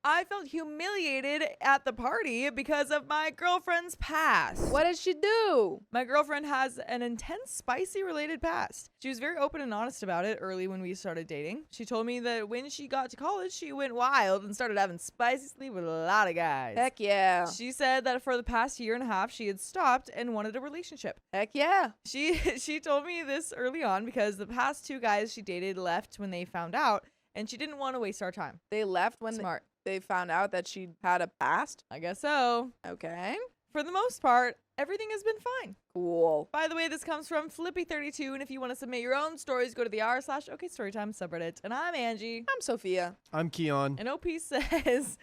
I felt humiliated at the party because of my girlfriend's past. What did she do? My girlfriend has an intense spicy related past. She was very open and honest about it early when we started dating. She told me that when she got to college, she went wild and started having spicy sleep with a lot of guys. Heck yeah. She said that for the past year and a half, she had stopped and wanted a relationship. Heck yeah. She told me this early on because the past 2 guys she dated left when they found out, and she didn't want to waste our time. They left when Smart. they found out that she had a past? I guess so. Okay. For the most part, everything has been fine. Cool. By the way, this comes from Flippy32, and if you want to submit your own stories, go to the r/OKStorytime subreddit. And I'm Angie. I'm Sophia. I'm Keon. And OP says,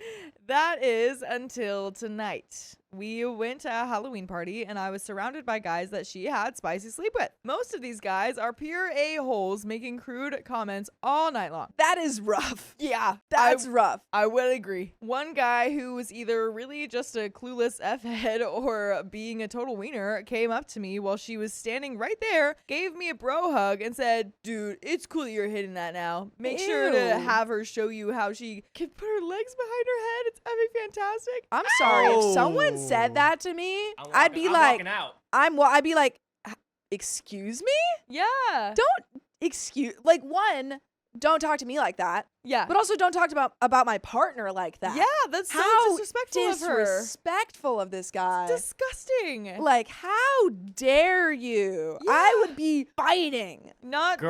that is until tonight. We went to a Halloween party, and I was surrounded by guys that she had spicy sleep with. Most of these guys are pure a-holes making crude comments all night long. That is rough. Yeah, That's rough. I would agree. One guy who was either really just a clueless F-head or being a total wiener came up to me while she was standing right there, gave me a bro hug, and said, dude, it's cool that you're hitting that now. Make sure to Ew. have her show you how she can put her legs behind her head. It's effing fantastic. I'm sorry. If Ow. someone said that to me, I'd be I'm like, walking out. I'd be like, excuse me? Yeah. Don't talk to me like that. Yeah. But also don't talk about my partner like that. Yeah, that's so How disrespectful of her. disrespectful of this guy. Disgusting. Like, how dare you? Yeah. I would be fighting. Not.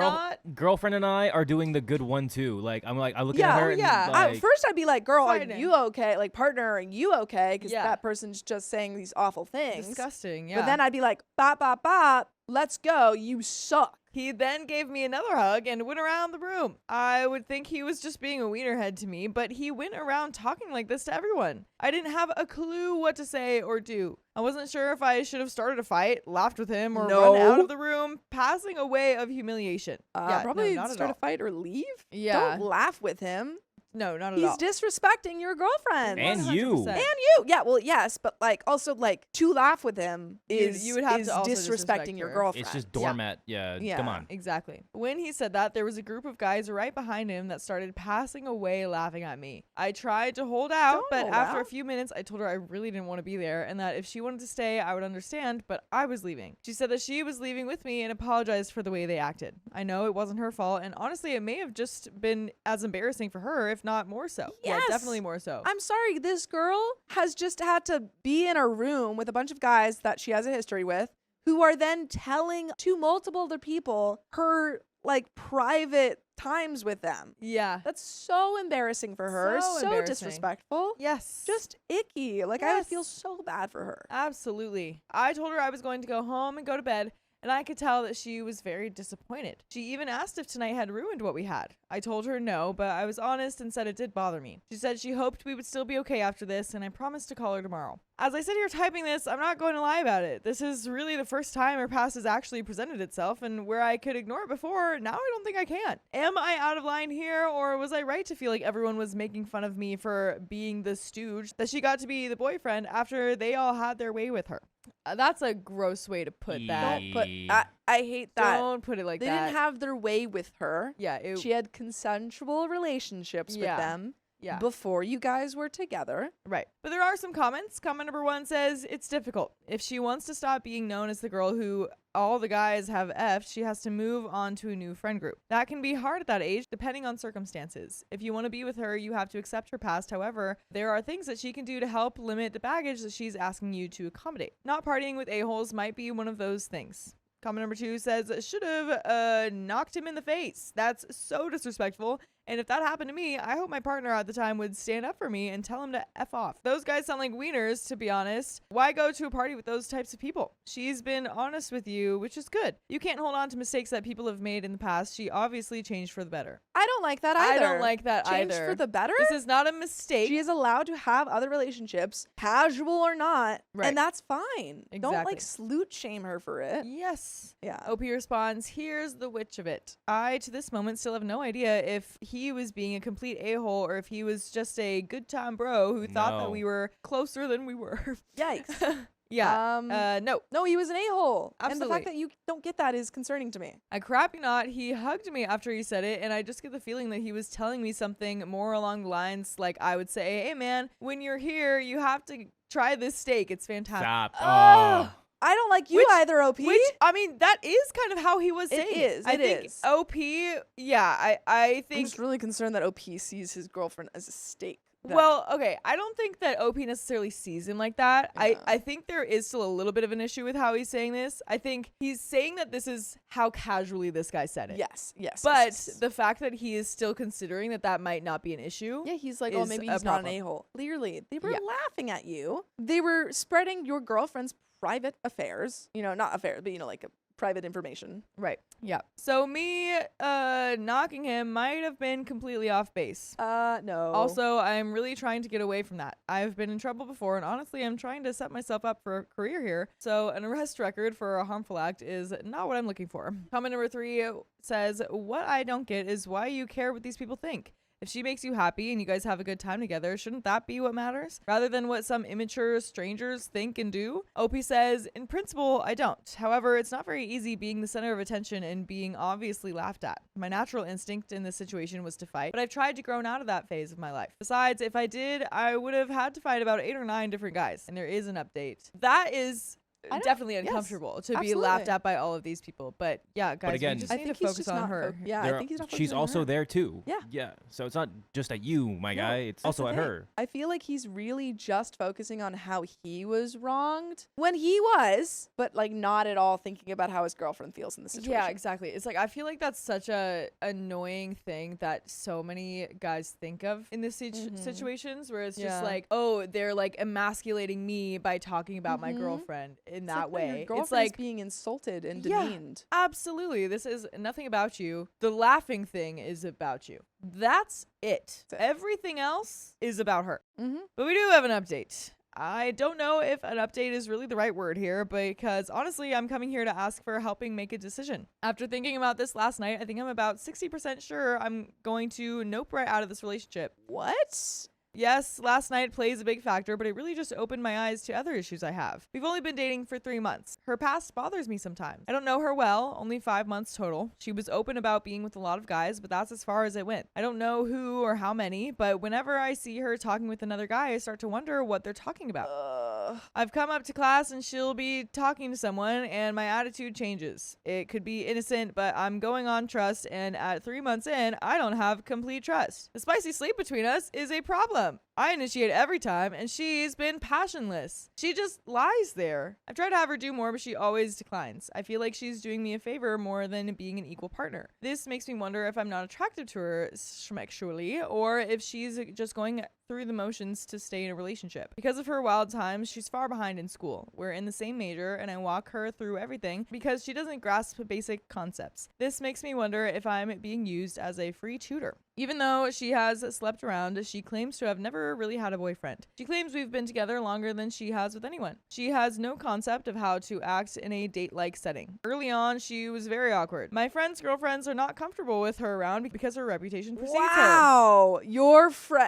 Girlfriend and I are doing the good one too. Like I look Yeah, at her. oh, and yeah. like, First, I'd be like, girl, Fighting. are you okay? Like, partner, are you okay? Because Yeah. that person's just saying these awful things. Disgusting. Yeah. But then I'd be like, bop, bop, bop. Let's go. You suck. He then gave me another hug and went around the room. I would think he was just being a wienerhead to me, but he went around talking like this to everyone. I didn't have a clue what to say or do. I wasn't sure if I should have started a fight, laughed with him, or No. run out of the room, passing away of humiliation. Yeah, Probably no, not at start all. a fight or leave. Yeah. Don't laugh with him. No, not at He's all. disrespecting your girlfriend. And you. 100%. And you. Yeah, well, yes, but like also like to laugh with him You would have is to also disrespect disrespecting your her. girlfriend. It's just doormat. Yeah. Yeah. Come on. Exactly. When he said that, there was a group of guys right behind him that started passing away laughing at me. I tried to hold out, Don't but hold after a out. few minutes, I told her I really didn't want to be there and that if she wanted to stay, I would understand, but I was leaving. She said that she was leaving with me and apologized for the way they acted. I know it wasn't her fault, and honestly, it may have just been as embarrassing for her, if not more so. Yes. Yeah, definitely more so. I'm sorry, this girl has just had to be in a room with a bunch of guys that she has a history with who are then telling to multiple other people her like private times with them. Yeah. That's so embarrassing for her. So So embarrassing. disrespectful. Yes. Just icky. Like I would Yes. feel so bad for her. Absolutely. I told her I was going to go home and go to bed, and I could tell that she was very disappointed. She even asked if tonight had ruined what we had. I told her no, but I was honest and said it did bother me. She said she hoped we would still be okay after this, and I promised to call her tomorrow. As I sit here typing this, I'm not going to lie about it. This is really the first time her past has actually presented itself, and where I could ignore it before, now I don't think I can. Am I out of line here, or was I right to feel like everyone was making fun of me for being the stooge that she got to be the boyfriend after they all had their way with her? That's a gross way to put that. Don't put I hate that. Don't put it like They that. didn't have their way with her. Yeah, it, She had consensual relationships Yeah. with them yeah. before you guys were together. Right. But there are some comments. Comment number 1 says, it's difficult. If she wants to stop being known as the girl who all the guys have effed, she has to move on to a new friend group. That can be hard at that age, depending on circumstances. If you want to be with her, you have to accept her past. However, there are things that she can do to help limit the baggage that she's asking you to accommodate. Not partying with a-holes might be one of those things. Comment number 2 says, should have knocked him in the face. That's so disrespectful. And if that happened to me, I hope my partner at the time would stand up for me and tell him to F off. Those guys sound like wieners, to be honest. Why go to a party with those types of people? She's been honest with you, which is good. You can't hold on to mistakes that people have made in the past. She obviously changed for the better. I don't like that I either. don't like that Changed either. for the better? This is not a mistake. She is allowed to have other relationships, casual or not, Right. and that's fine. Don't Exactly. like salute shame her for it. Yes. Yeah. OP responds, here's the witch of it. I, to this moment, still have no idea if he was being a complete a-hole or if he was just a good time bro who thought that No. we were closer than we were. Yikes. Yeah. No. No, he was an a-hole. And the Absolutely. fact that you don't get that is concerning to me. I crap you not, he hugged me after he said it, and I just get the feeling that he was telling me something more along the lines like I would say, hey man, when you're here, you have to try this steak. It's fantastic. Stop. Oh. I don't like you either, OP. Which, I mean, that is kind of how he was saying it. is. I It think is. OP, yeah, I I'm think... just really concerned that OP sees his girlfriend as a steak. Well, okay, I don't think that OP necessarily sees him like that. Yeah. I think there is still a little bit of an issue with how he's saying this. I think he's saying that this is how casually this guy said it. Yes. But the fact that he is still considering that might not be an issue. yeah, he's like, oh, is maybe a he's not an problem. a-hole. Clearly, they were Yeah. laughing at you. They were spreading your girlfriend's private affairs. Not affairs, but like private information. Right. Yeah. So me knocking him might have been completely off base. No. Also, I'm really trying to get away from that. I've been in trouble before, and honestly, I'm trying to set myself up for a career here. So an arrest record for a harmful act is not what I'm looking for. Comment number 3 says, what I don't get is why you care what these people think. If she makes you happy and you guys have a good time together, shouldn't that be what matters? Rather than what some immature strangers think and do? OP says, in principle, I don't. However, it's not very easy being the center of attention and being obviously laughed at. My natural instinct in this situation was to fight, but I've tried to grow out of that phase of my life. Besides, if I did, I would have had to fight about 8 or 9 different guys. And there is an update. That is definitely uncomfortable to be laughed absolutely. at by all of these people. But yeah, guys, again, we just I need think to he's focus just on not her. Yeah, I think he's not She's focusing on also her. there too. Yeah. Yeah. So it's not just at you, my No, guy. It's that's also the at thing. her. I feel like he's really just focusing on how he was wronged when he was, but like not at all thinking about how his girlfriend feels in the situation. Yeah, exactly. It's like I feel like that's such a annoying thing that so many guys think of in this situations where it's just Yeah. like, oh, they're like emasculating me by talking about my Mhm. girlfriend in It's that like, no, way. your girlfriend It's like is being insulted and Yeah. demeaned. absolutely, this is nothing about you. The laughing thing is about you. That's it. That's it. Everything else is about her. Mm-hmm. But we do have an update. I don't know if an update is really the right word here because honestly, I'm coming here to ask for helping make a decision. After thinking about this last night, I think I'm about 60% sure I'm going to nope right out of this relationship. What? Yes, last night plays a big factor, but it really just opened my eyes to other issues I have. We've only been dating for 3 months. Her past bothers me sometimes. I don't know her well, only 5 months total. She was open about being with a lot of guys, but that's as far as it went. I don't know who or how many, but whenever I see her talking with another guy, I start to wonder what they're talking about. I've come up to class and she'll be talking to someone and my attitude changes. It could be innocent, but I'm going on trust, and at 3 months in, I don't have complete trust. The spicy sleep between us is a problem. I initiate every time, and she's been passionless. She just lies there. I've tried to have her do more, but she always declines. I feel like she's doing me a favor more than being an equal partner. This makes me wonder if I'm not attractive to her sexually, or if she's just going through the motions to stay in a relationship. Because of her wild times, she's far behind in school. We're in the same major, and I walk her through everything because she doesn't grasp basic concepts. This makes me wonder if I'm being used as a free tutor. Even though she has slept around, she claims to have never really had a boyfriend. She claims we've been together longer than she has with anyone. She has no concept of how to act in a date-like setting. Early on, she was very awkward. My friends' girlfriends are not comfortable with her around because her reputation precedes her. Wow.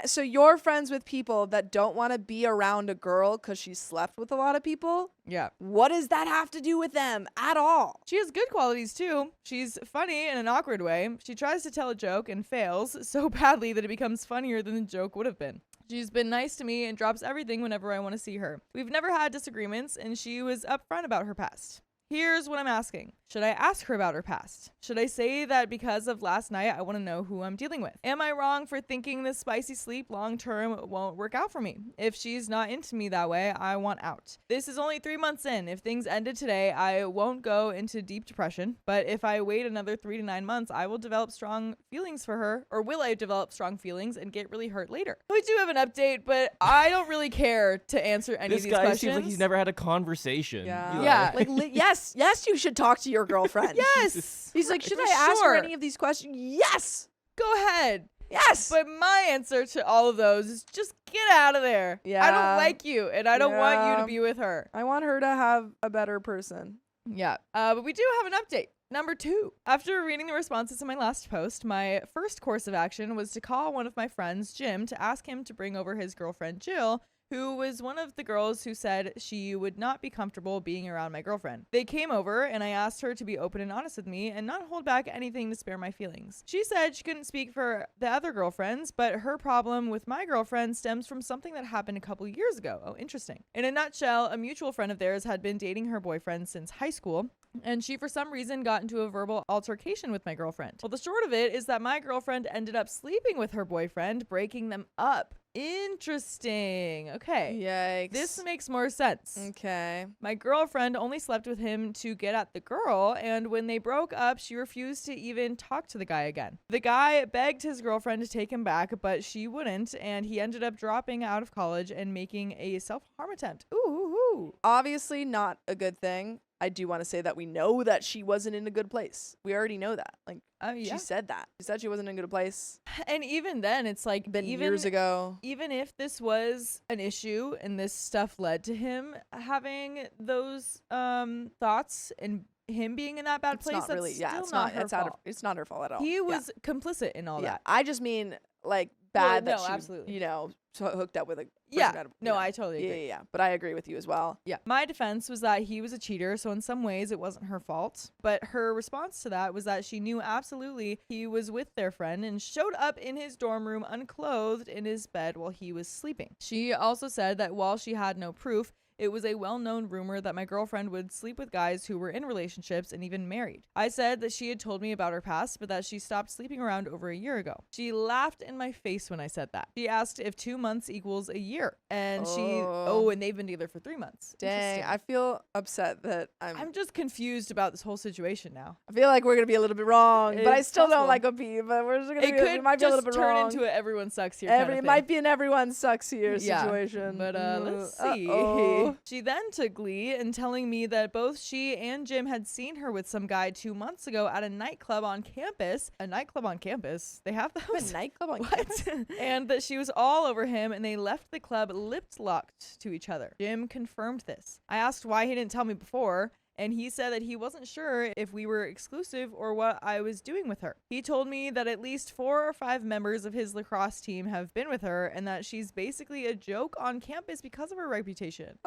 So you're friends with people that don't want to be around a girl because she slept with a lot of people? Yeah. What does that have to do with them at all? She has good qualities too. She's funny in an awkward way. She tries to tell a joke and fails so badly that it becomes funnier than the joke would have been. She's been nice to me and drops everything whenever I want to see her. We've never had disagreements, and she was upfront about her past. Here's what I'm asking. Should I ask her about her past? Should I say that because of last night, I want to know who I'm dealing with? Am I wrong for thinking this spicy sleep long term won't work out for me? If she's not into me that way, I want out. This is only 3 months in. If things ended today, I won't go into deep depression. But if I wait another 3 to 9 months, I will develop strong feelings for her. Or will I develop strong feelings and get really hurt later? We do have an update, but I don't really care to answer any of This these guy questions. seems like he's never had a conversation. Yeah. Eli. Yeah. Like, yes, you should talk to your girlfriend. Yes! He's like, should For I ask her sure. any of these questions? Yes! Go ahead. Yes! But my answer to all of those is just get out of there. I Yeah. don't like you, and I don't want you Yeah. to be with her. I want her to have a better person. Yeah. But we do have an update. Number 2. After reading the responses to my last post, my first course of action was to call one of my friends, Jim, to ask him to bring over his girlfriend, Jill, who was one of the girls who said she would not be comfortable being around my girlfriend. They came over and I asked her to be open and honest with me and not hold back anything to spare my feelings. She said she couldn't speak for the other girlfriends, but her problem with my girlfriend stems from something that happened a couple years ago. Oh, interesting. In a nutshell, a mutual friend of theirs had been dating her boyfriend since high school, and she for some reason got into a verbal altercation with my girlfriend. Well, the short of it is that my girlfriend ended up sleeping with her boyfriend, breaking them up. Interesting. Okay. Yikes. This makes more sense. Okay. My girlfriend only slept with him to get at the girl, and when they broke up, she refused to even talk to the guy again. The guy begged his girlfriend to take him back, but she wouldn't, and he ended up dropping out of college and making a self-harm attempt. Ooh. Obviously not a good thing. I do want to say that we know that she wasn't in a good place. We already know that. Like, Yeah. she said that. She said she wasn't in a good place. And even then, it's like, Been even years ago. even if this was an issue and this stuff led to him having those thoughts and him being in that bad It's place, not that's really. still Yeah, it's not not. her It's out of. fault. It's not her fault at all. He Yeah. was complicit in all Yeah. that. I just mean like bad no, that she, absolutely. hooked up with a. Yeah. No, I totally agree. Yeah. But I agree with you as well. Yeah. My defense was that he was a cheater, so in some ways it wasn't her fault. But her response to that was that she knew absolutely he was with their friend and showed up in his dorm room unclothed in his bed while he was sleeping. She also said that while she had no proof, it was a well-known rumor that my girlfriend would sleep with guys who were in relationships and even married. I said that she had told me about her past, but that she stopped sleeping around over a year ago. She laughed in my face when I said that. She asked if 2 months equals a year. And and they've been together for 3 months. Dang, Interesting. I feel upset that I'm just confused about this whole situation now. I feel like we're gonna be a little bit wrong, but I It's still possible. don't like OP. But we're just gonna It we could might be a just little bit turn wrong. into a everyone sucks here kind of It thing. might be an everyone sucks here Yeah, situation. But let's see. Uh-oh. She then took glee in telling me that both she and Jim had seen her with some guy 2 months ago at a nightclub on campus. A nightclub on campus? They have those? A nightclub on What? campus? And that she was all over him and they left the club lip-locked to each other. Jim confirmed this. I asked why he didn't tell me before, and he said that he wasn't sure if we were exclusive or what I was doing with her. He told me that at least 4 or 5 members of his lacrosse team have been with her and that she's basically a joke on campus because of her reputation.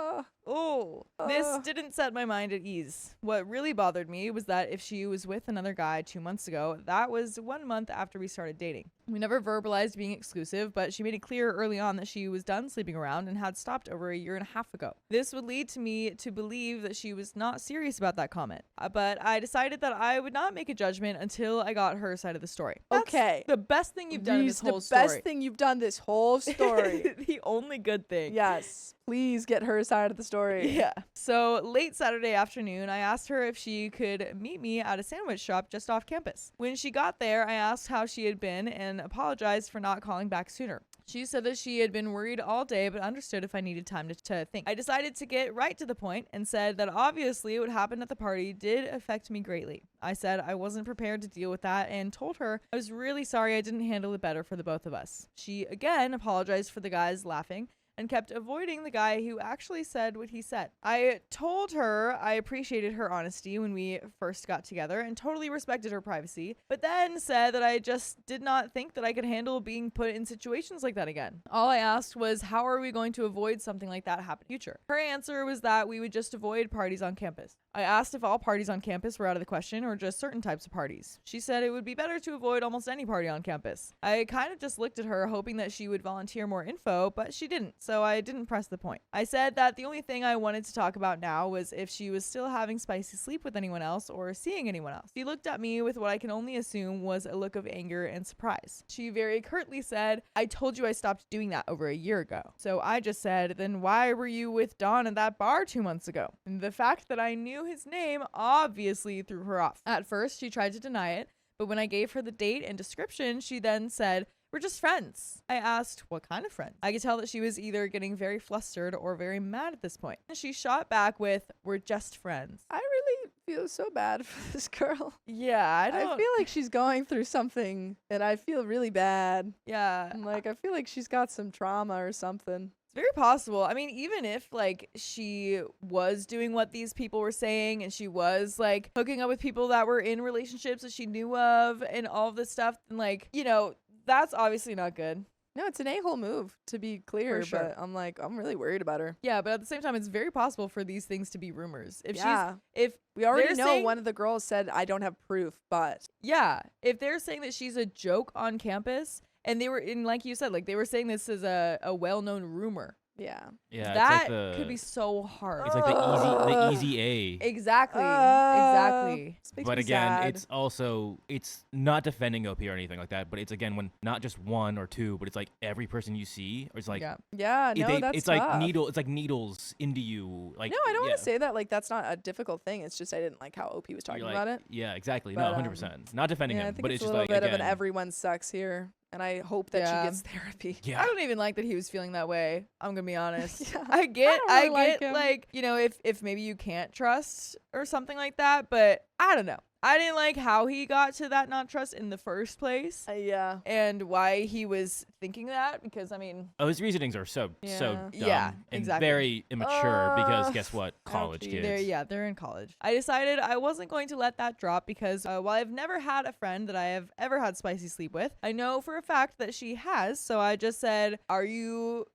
This didn't set my mind at ease. What really bothered me was that if she was with another guy 2 months ago, that was 1 month after we started dating. We never verbalized being exclusive, but she made it clear early on that she was done sleeping around and had stopped over a year and a half ago. This would lead to me to believe that she was not serious about that comment. But I decided that I would not make a judgment until I got her side of the story. That's Okay. the best thing you've done in this whole the story. best thing you've done this whole story. The only good thing. Yes. Please get her side of the story. Yeah. So late Saturday afternoon, I asked her if she could meet me at a sandwich shop just off campus. When she got there, I asked how she had been and apologized for not calling back sooner. She said that she had been worried all day but understood if I needed time to think. I decided to get right to the point and said that obviously what happened at the party did affect me greatly. I said I wasn't prepared to deal with that and told her I was really sorry I didn't handle it better for the both of us. She again apologized for the guys laughing and kept avoiding the guy who actually said what he said. I told her I appreciated her honesty when we first got together and totally respected her privacy, but then said that I just did not think that I could handle being put in situations like that again. All I asked was, how are we going to avoid something like that happening in the future? Her answer was that we would just avoid parties on campus. I asked if all parties on campus were out of the question or just certain types of parties. She said it would be better to avoid almost any party on campus. I kind of just looked at her hoping that she would volunteer more info, but she didn't, so I didn't press the point. I said that the only thing I wanted to talk about now was if she was still having spicy sleep with anyone else or seeing anyone else. She looked at me with what I can only assume was a look of anger and surprise. She very curtly said, I told you I stopped doing that over a year ago. So I just said, then why were you with Don at that bar 2 months ago? And the fact that I knew his name obviously threw her off. At first, she tried to deny it, but when I gave her the date and description, she then said, we're just friends. I asked, what kind of friend? I could tell that she was either getting very flustered or very mad at this point. She shot back with, we're just friends. I really feel so bad for this girl. Yeah, I I feel like she's going through something and I feel really bad. Yeah. Like, I feel like she's got some trauma or something. It's Very possible. I mean, even if like she was doing what these people were saying and she was like hooking up with people that were in relationships that she knew of and all of this stuff, and like, you know, that's obviously not good. No, it's an a-hole move, to be clear. For sure. But I'm really worried about her. Yeah, but at the same time, it's very possible for these things to be rumors. If Yeah. if We already they're know saying- one of the girls said, I don't have proof, but yeah, if they're saying that she's a joke on campus, and they were in, like you said, like they were saying this is a well-known rumor. yeah. Yeah, That it's like could be so hard. It's like the easy A. Exactly. Exactly. This makes But me again, sad. it's also, it's not defending OP or anything like that, but it's again when not just one or two, but it's like every person you see, or it's like Yeah. Yeah, no, that's it's tough. like needles into you. Like No, I don't yeah. want to say that like that's not a difficult thing. It's just I didn't like how OP was talking You're about like, it. Yeah, exactly. But, No, 100%. Not defending Yeah, I him, think but it's it's a just little like bit of an again, everyone sucks here, and I hope that Yeah. she gets therapy. yeah. I don't even like that he was feeling that way. I'm gonna be honest. Yeah. I get, don't really like him. like, you know, if maybe you can't trust or something like that, but I don't know. I didn't like how he got to that not trust in the first place Yeah. and why he was thinking that, because I mean, Oh, his reasonings are so Yeah. dumb Yeah, and exactly. very immature because Ugh. guess what? College Ouchie. kids. they're in college. I decided I wasn't going to let that drop because while I've never had a friend that I have ever had spicy sleep with, I know for a fact that she has. So I just said, "Are you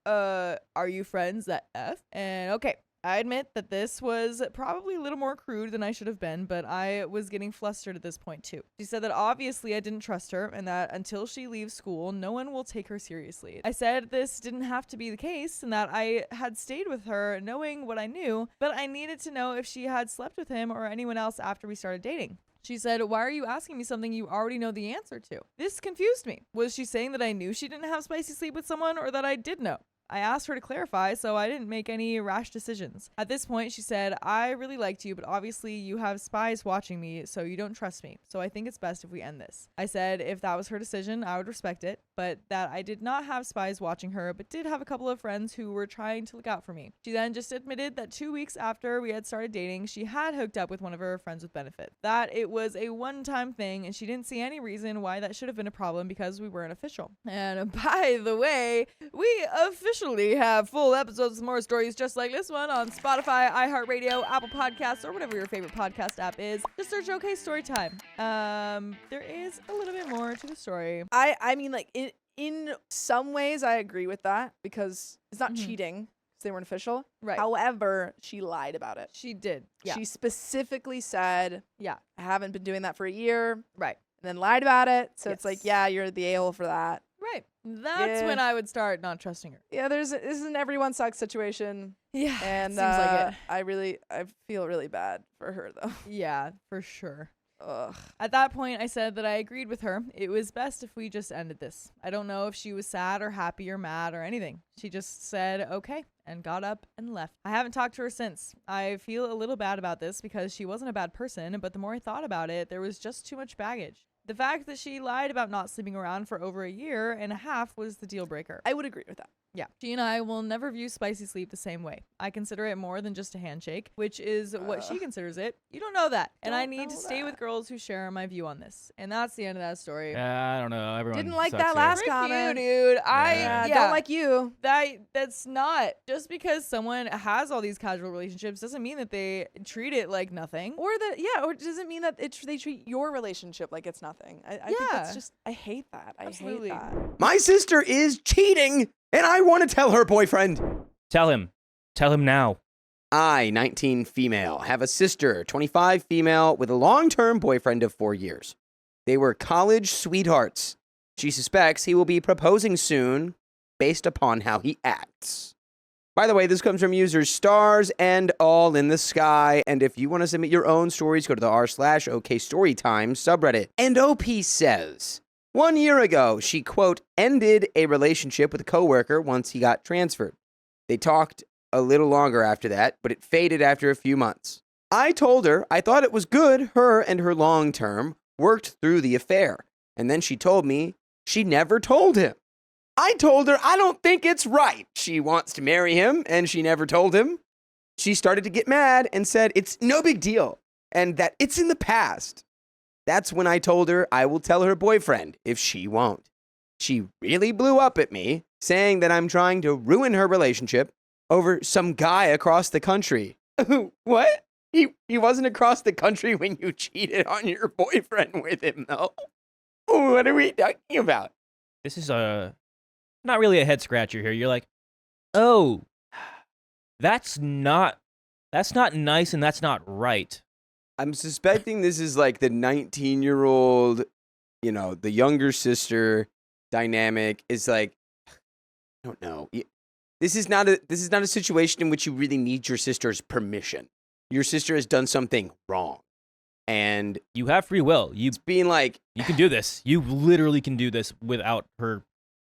friends that F?" And okay. I admit that this was probably a little more crude than I should have been, but I was getting flustered at this point too. She said that obviously I didn't trust her and that until she leaves school, no one will take her seriously. I said this didn't have to be the case and that I had stayed with her knowing what I knew, but I needed to know if she had slept with him or anyone else after we started dating. She said, "Why are you asking me something you already know the answer to?" This confused me. Was she saying that I knew she didn't have spicy sleep with someone or that I did know? I asked her to clarify, so I didn't make any rash decisions. At this point, she said, "I really liked you, but obviously you have spies watching me, so you don't trust me. So I think it's best if we end this." I said if that was her decision, I would respect it, but that I did not have spies watching her, but did have a couple of friends who were trying to look out for me. She then just admitted that 2 weeks after we had started dating, she had hooked up with one of her friends with benefits. That it was a one-time thing, and she didn't see any reason why that should have been a problem because we weren't official. And by the way, we officially have full episodes of more stories just like this one on Spotify, iHeartRadio, Apple Podcasts, or whatever your favorite podcast app is. Just search OK Storytime. There is a little bit more to the story. I mean, like in some ways, I agree with that because it's not Mhm. cheating because they weren't official. Right. However, she lied about it. She did. Yeah. She specifically said, Yeah. "I haven't been doing that for a year," Right. and then lied about it. So it's like, Yes. yeah, you're the a-hole for that. Right. That's Yeah. when I would start not trusting her. Yeah, this is an everyone sucks situation, Yeah. and seems like it. I feel really bad for her though. Yeah, for sure. Ugh. At that point, I said that I agreed with her. It was best if we just ended this. I don't know if she was sad or happy or mad or anything. She just said, okay, and got up and left. I haven't talked to her since. I feel a little bad about this because she wasn't a bad person, but the more I thought about it, there was just too much baggage. The fact that she lied about not sleeping around for over a year and a half was the deal breaker. I would agree with that. Yeah. She and I will never view spicy sleep the same way. I consider it more than just a handshake, which is what she considers it. You don't know that. And I Don't need to know stay that. with girls who share my view on this. And that's the end of that story. I don't know. Everyone Didn't like sucks that here. last Frick you, comment. dude. Yeah. Don't like you. That's not just because someone has all these casual relationships doesn't mean that they treat it like nothing. Or or it doesn't mean that they treat your relationship like it's nothing. I think that's Yeah. just, I hate that. I Absolutely. hate that. My sister is cheating, and I want to tell her boyfriend. Tell him. Tell him now. I, 19 female, have a sister, 25 female, with a long-term boyfriend of 4 years. They were college sweethearts. She suspects he will be proposing soon based upon how he acts. By the way, this comes from users Stars and All in the Sky. And if you want to submit your own stories, go to the r/OKStorytime subreddit. And OP says, 1 year ago, she, quote, ended a relationship with a coworker once he got transferred. They talked a little longer after that, but it faded after a few months. I told her I thought it was good her and her long-term worked through the affair. And then she told me she never told him. I told her I don't think it's right. She wants to marry him, and she never told him. She started to get mad and said it's no big deal, and that it's in the past. That's when I told her I will tell her boyfriend if she won't. She really blew up at me, saying that I'm trying to ruin her relationship over some guy across the country. What? He wasn't across the country when you cheated on your boyfriend with him, though. What are we talking about? This is not really a head scratcher here. You're like, oh, that's not nice and that's not right. I'm suspecting this is like the 19-year-old, the younger sister dynamic is like, I don't know. This is not a situation in which you really need your sister's permission. Your sister has done something wrong. And You have free will. it's being like, You can do this. You literally can do this without her.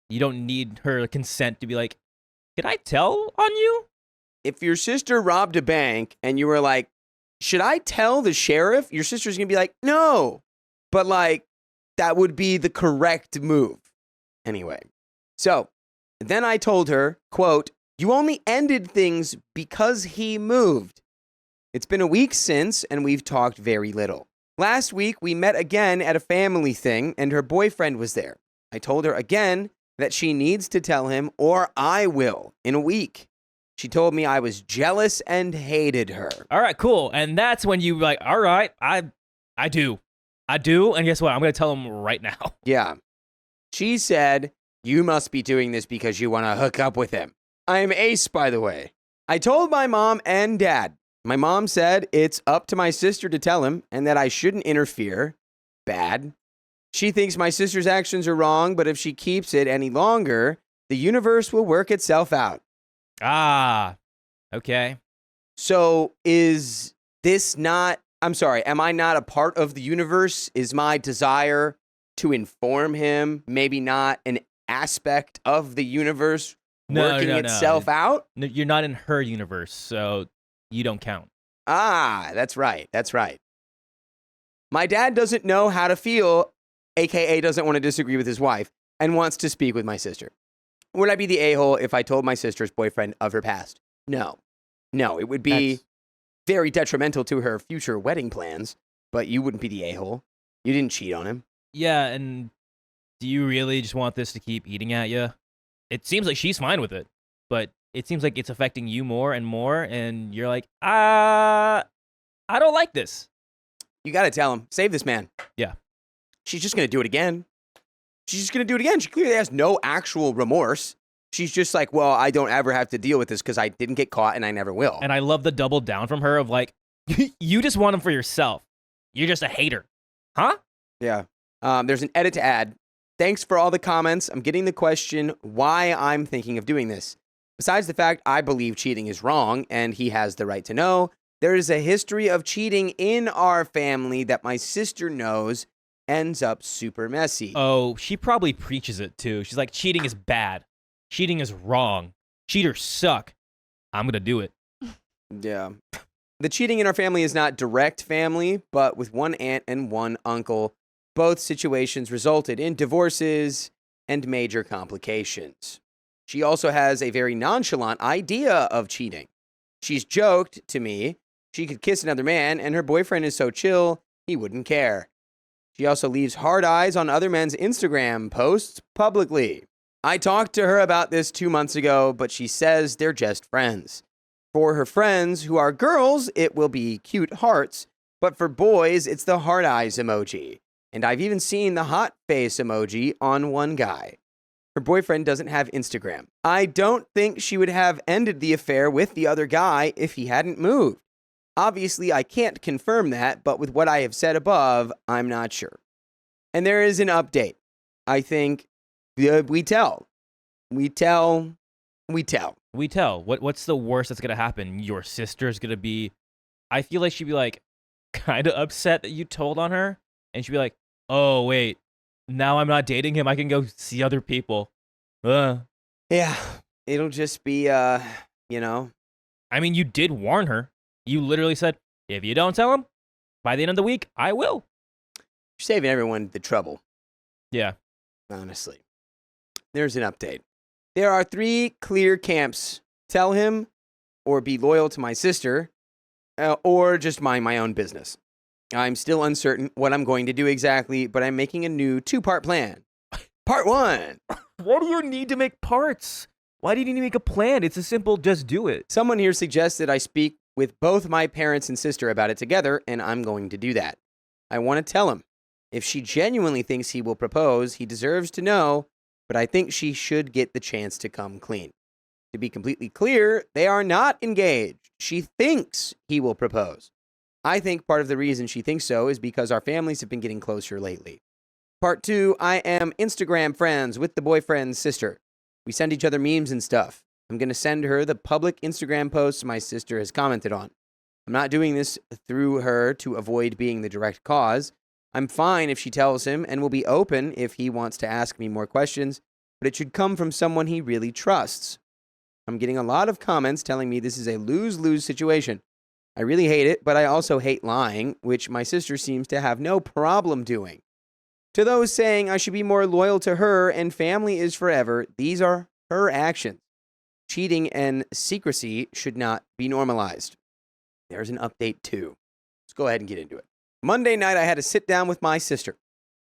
You don't need her consent to be like, can I tell on you? if your sister robbed a bank and you were like, should I tell the sheriff? Your sister's going to be like, no. But like, that would be the correct move. Anyway, so then I told her, quote, you only ended things because he moved. It's been a week since, and we've talked very little. Last week, we met again at a family thing, and her boyfriend was there. I told her again that she needs to tell him, or I will, in a week. She told me I was jealous and hated her. All right, cool. And that's when you like, all right, I do. And guess what? I'm going to tell him right now. Yeah. She said, you must be doing this because you want to hook up with him. I'm Ace, by the way. I told my mom and dad. My mom said it's up to my sister to tell him and that I shouldn't interfere. Bad. She thinks my sister's actions are wrong, but if she keeps it any longer, the universe will work itself out. Ah, okay. So is this not, I'm sorry, am I not a part of the universe? Is my desire to inform him maybe not an aspect of the universe working itself out? No, you're not in her universe, so you don't count. Ah, that's right. That's right. My dad doesn't know how to feel, aka doesn't want to disagree with his wife, and wants to speak with my sister. Would I be the a-hole if I told my sister's boyfriend of her past? No. No, it would be very detrimental to her future wedding plans, but you wouldn't be the a-hole. You didn't cheat on him. Yeah, and do you really just want this to keep eating at you? It seems like she's fine with it, but it seems like it's affecting you more and more, and you're like, I don't like this. You got to tell him, save this man. Yeah. She's just going to do it again. She's just going to do it again. She clearly has no actual remorse. She's just like, well, I don't ever have to deal with this because I didn't get caught and I never will. And I love the double down from her of like, you just want him for yourself. You're just a hater. Huh? Yeah. There's an edit to add. Thanks for all the comments. I'm getting the question why I'm thinking of doing this. Besides the fact I believe cheating is wrong and he has the right to know, there is a history of cheating in our family that my sister knows ends up super messy. Oh, she probably preaches it too. She's like, cheating is bad. Cheating is wrong. Cheaters suck. I'm going to do it. Yeah. The cheating in our family is not direct family, but with one aunt and one uncle. Both situations resulted in divorces and major complications. She also has a very nonchalant idea of cheating. She's joked to me she could kiss another man and her boyfriend is so chill, he wouldn't care. She also leaves hard eyes on other men's Instagram posts publicly. I talked to her about this 2 months ago, but she says they're just friends. For her friends who are girls, it will be cute hearts, but for boys, it's the hard eyes emoji. And I've even seen the hot face emoji on one guy. Her boyfriend doesn't have Instagram. I don't think she would have ended the affair with the other guy if he hadn't moved. Obviously, I can't confirm that, but with what I have said above, I'm not sure. And there is an update. I think we tell. What's the worst that's going to happen? Your sister's going to be, I feel like she'd be like kind of upset that you told on her. And she'd be like, oh, wait, now I'm not dating him. I can go see other people. Yeah, it'll just be, I mean, you did warn her. You literally said, if you don't tell him, by the end of the week, I will. You're saving everyone the trouble. Yeah. Honestly. There's an update. There are 3 clear camps. Tell him, or be loyal to my sister, or just mind my own business. I'm still uncertain what I'm going to do exactly, but I'm making a new 2-part plan. Part 1. Why do you need to make parts? Why do you need to make a plan? It's a simple just do it. Someone here suggested I speak with both my parents and sister about it together, and I'm going to do that. I want to tell him. If she genuinely thinks he will propose, he deserves to know, but I think she should get the chance to come clean. To be completely clear, they are not engaged. She thinks he will propose. I think part of the reason she thinks so is because our families have been getting closer lately. Part 2, I am Instagram friends with the boyfriend's sister. We send each other memes and stuff. I'm going to send her the public Instagram posts my sister has commented on. I'm not doing this through her to avoid being the direct cause. I'm fine if she tells him and will be open if he wants to ask me more questions, but it should come from someone he really trusts. I'm getting a lot of comments telling me this is a lose-lose situation. I really hate it, but I also hate lying, which my sister seems to have no problem doing. To those saying I should be more loyal to her and family is forever, these are her actions. Cheating and secrecy should not be normalized. There's an update too. Let's go ahead and get into it. Monday night, I had to sit down with my sister.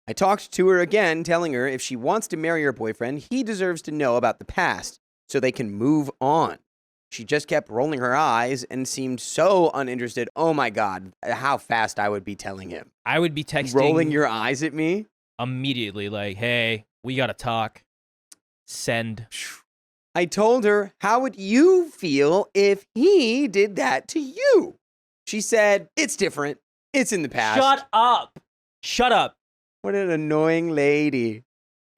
I talked to her again, telling her if she wants to marry her boyfriend, he deserves to know about the past so they can move on. She just kept rolling her eyes and seemed so uninterested. Oh my God, how fast I would be telling him. I would be texting Rolling your eyes at me? immediately, like, hey, we got to talk. Send. I told her, how would you feel if he did that to you? She said, it's different. It's in the past. Shut up. Shut up. What an annoying lady.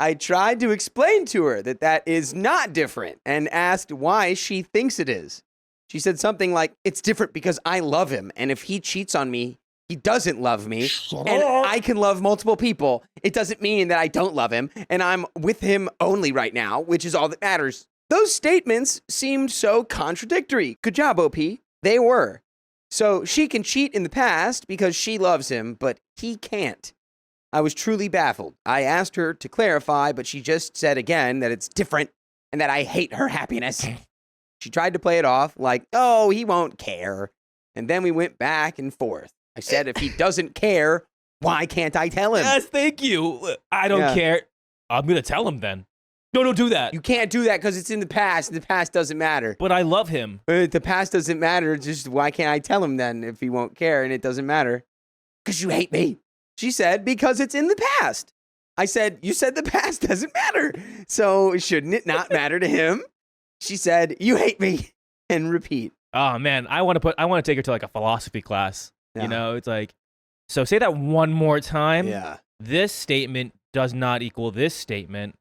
I tried to explain to her that that is not different and asked why she thinks it is. She said something like, it's different because I love him, and if he cheats on me, he doesn't love me, and I can love multiple people. It doesn't mean that I don't love him, and I'm with him only right now, which is all that matters. Those statements seemed so contradictory. Good job, OP. They were. So she can cheat in the past because she loves him, but he can't. I was truly baffled. I asked her to clarify, but she just said again that it's different and that I hate her happiness. She tried to play it off like, oh, he won't care. And then we went back and forth. I said, if he doesn't care, why can't I tell him? Yes, thank you. I don't care. I'm going to tell him then. No, don't do that. You can't do that because it's in the past. The past doesn't matter. But I love him. The past doesn't matter. Just why can't I tell him then if he won't care and it doesn't matter? Because you hate me. She said, because it's in the past. I said, you said the past doesn't matter. So shouldn't it not matter to him? She said, you hate me. And repeat. Oh, man. I want to take her to like a philosophy class. Yeah. You know, it's like, so say that one more time. Yeah. This statement does not equal this statement.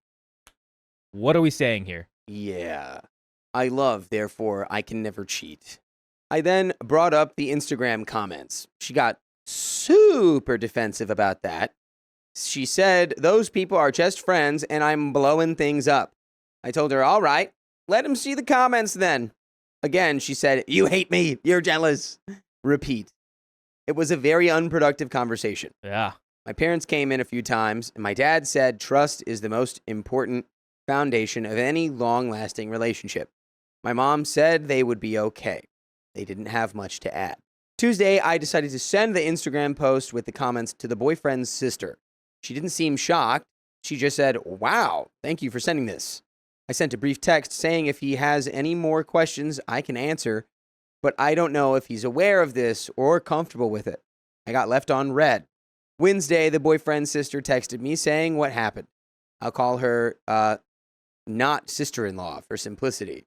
What are we saying here? Yeah. I love, therefore, I can never cheat. I then brought up the Instagram comments. She got super defensive about that. She said, those people are just friends and I'm blowing things up. I told her, all right, let him see the comments then. Again, she said, you hate me. You're jealous. Repeat. It was a very unproductive conversation. Yeah. My parents came in a few times and my dad said trust is the most important foundation of any long-lasting relationship. My mom said they would be okay. They didn't have much to add. Tuesday, I decided to send the Instagram post with the comments to the boyfriend's sister. She didn't seem shocked. She just said, wow, thank you for sending this. I sent a brief text saying if he has any more questions, I can answer, but I don't know if he's aware of this or comfortable with it. I got left on read. Wednesday, the boyfriend's sister texted me saying what happened. I'll call her, not sister-in-law for simplicity.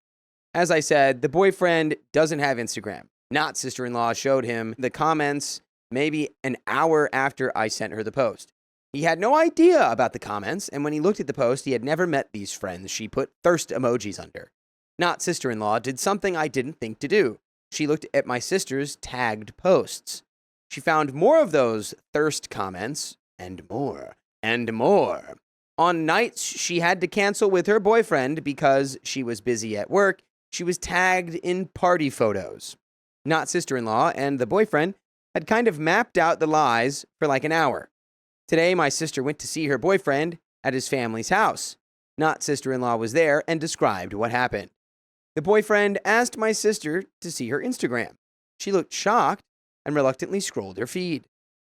As I said, the boyfriend doesn't have Instagram. Not sister-in-law showed him the comments maybe an hour after I sent her the post. He had no idea about the comments, and when he looked at the post, he had never met these friends she put thirst emojis under. Not sister-in-law did something I didn't think to do. She looked at my sister's tagged posts. She found more of those thirst comments, and more, and more. On nights she had to cancel with her boyfriend because she was busy at work, she was tagged in party photos. Not sister-in-law and the boyfriend had kind of mapped out the lies for like an hour. Today, my sister went to see her boyfriend at his family's house. Not sister-in-law was there and described what happened. The boyfriend asked my sister to see her Instagram. She looked shocked and reluctantly scrolled her feed.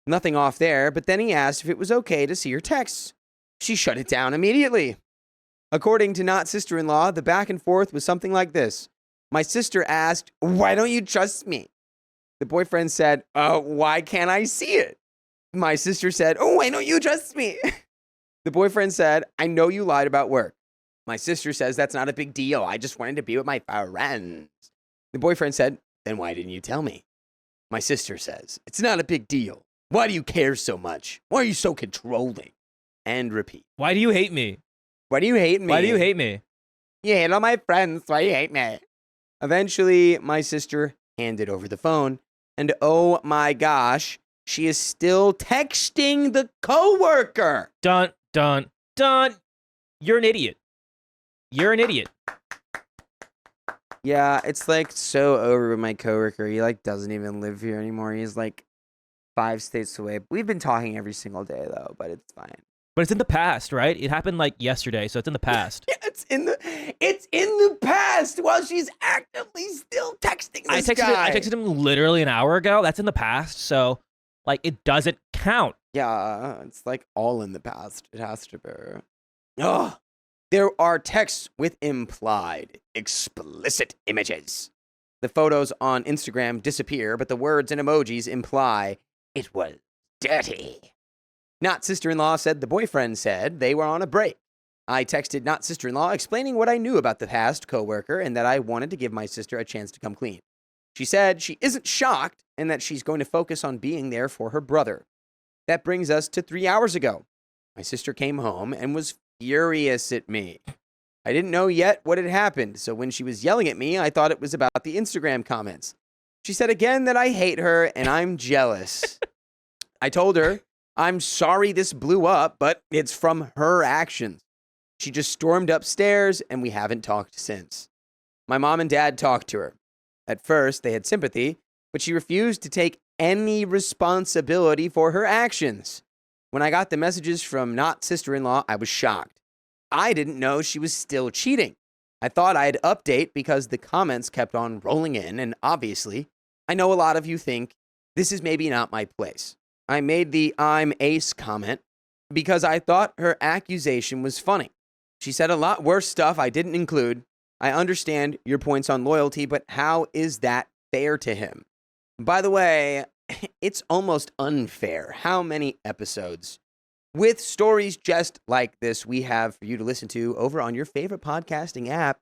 Nothing off there, but then he asked if it was okay to see her texts. She shut it down immediately. According to Not Sister-in-Law, the back and forth was something like this. My sister asked, "Why don't you trust me?" The boyfriend said, "Why can't I see it?" My sister said, "Oh, why don't you trust me?" The boyfriend said, "I know you lied about work." My sister says, "That's not a big deal. I just wanted to be with my friends." The boyfriend said, "Then why didn't you tell me?" My sister says, "It's not a big deal. Why do you care so much? Why are you so controlling?" And repeat. Why do you hate me? Why do you hate me? Why do you hate me? You hate all my friends. Why you hate me? Eventually, my sister handed over the phone, and oh my gosh, she is still texting the coworker. Dun, dun, dun. You're an idiot. You're an idiot. Yeah, it's like so over with my coworker. He like doesn't even live here anymore. He's like 5 states away. We've been talking every single day though, but it's fine. But it's in the past, right? It happened like yesterday, so it's in the past. Yeah, it's in the past while she's actively still texting this guy. I texted him literally an hour ago. That's in the past, so like it doesn't count. Yeah, it's like all in the past. It has to be. Oh, there are texts with implied explicit images. The photos on Instagram disappear, but the words and emojis imply it was dirty. Not Sister-in-Law said the boyfriend said they were on a break. I texted Not Sister-in-Law explaining what I knew about the past coworker and that I wanted to give my sister a chance to come clean. She said she isn't shocked and that she's going to focus on being there for her brother. That brings us to 3 hours ago. My sister came home and was furious at me. I didn't know yet what had happened, so when she was yelling at me, I thought it was about the Instagram comments. She said again that I hate her and I'm jealous. I told her, "I'm sorry this blew up, but it's from her actions." She just stormed upstairs and we haven't talked since. My mom and dad talked to her. At first, they had sympathy, but she refused to take any responsibility for her actions. When I got the messages from Not Sister-in-Law, I was shocked. I didn't know she was still cheating. I thought I'd update because the comments kept on rolling in, and obviously, I know a lot of you think this is maybe not my place. I made the "I'm ace" comment because I thought her accusation was funny. She said a lot worse stuff I didn't include. I understand your points on loyalty, but how is that fair to him? By the way, it's almost unfair how many episodes with stories just like this we have for you to listen to over on your favorite podcasting app.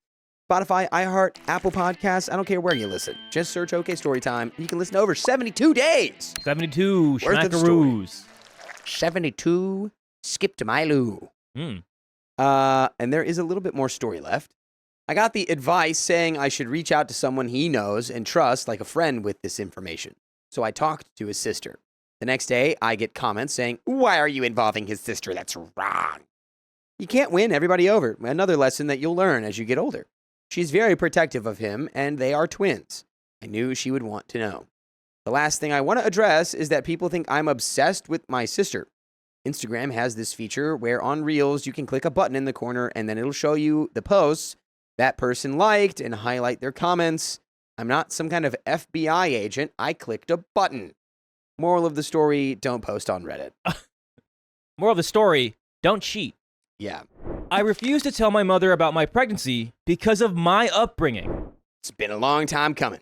Spotify, iHeart, Apple Podcasts, I don't care where you listen. Just search OK Storytime, and you can listen to over 72 days. 72 Worth of Schnackaroos. 72 Skip to my loo. Mm. And there is a little bit more story left. I got the advice saying I should reach out to someone he knows and trusts, like a friend, with this information. So I talked to his sister. The next day, I get comments saying, "Why are you involving his sister? That's wrong." You can't win everybody over. Another lesson that you'll learn as you get older. She's very protective of him, and they are twins. I knew she would want to know. The last thing I want to address is that people think I'm obsessed with my sister. Instagram has this feature where on Reels you can click a button in the corner and then it'll show you the posts that person liked and highlight their comments. I'm not some kind of FBI agent. I clicked a button. Moral of the story, don't post on Reddit. Moral of the story, don't cheat. Yeah. I refuse to tell my mother about my pregnancy because of my upbringing. It's been a long time coming.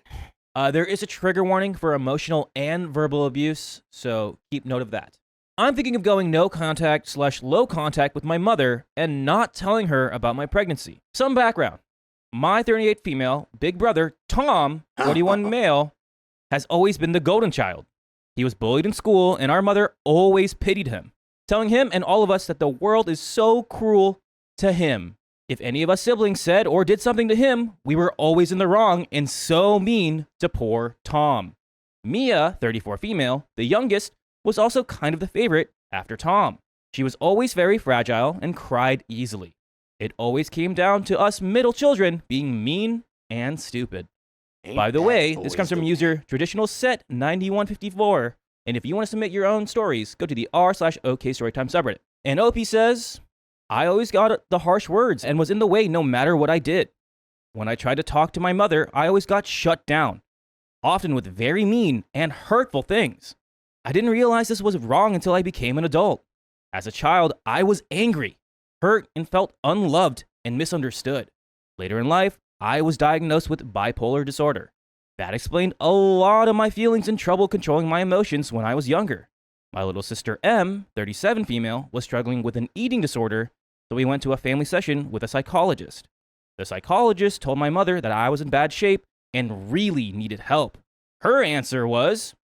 There is a trigger warning for emotional and verbal abuse, so keep note of that. I'm thinking of going no contact/low contact with my mother and not telling her about my pregnancy. Some background. My 38 female big brother, Tom, 41 male, has always been the golden child. He was bullied in school, and our mother always pitied him, telling him and all of us that the world is so cruel to him. If any of us siblings said or did something to him, we were always in the wrong and so mean to poor Tom. Mia, 34 female, the youngest, was also kind of the favorite after Tom. She was always very fragile and cried easily. It always came down to us middle children being mean and stupid. By the way, this comes from user traditional set 9154. And if you want to submit your own stories, go to the r/OK Storytime subreddit. And OP says, I always got the harsh words and was in the way no matter what I did. When I tried to talk to my mother, I always got shut down, often with very mean and hurtful things. I didn't realize this was wrong until I became an adult. As a child, I was angry, hurt, and felt unloved and misunderstood. Later in life, I was diagnosed with bipolar disorder. That explained a lot of my feelings and trouble controlling my emotions when I was younger. My little sister M, 37 female, was struggling with an eating disorder, so we went to a family session with a psychologist. The psychologist told my mother that I was in bad shape and really needed help. Her answer was,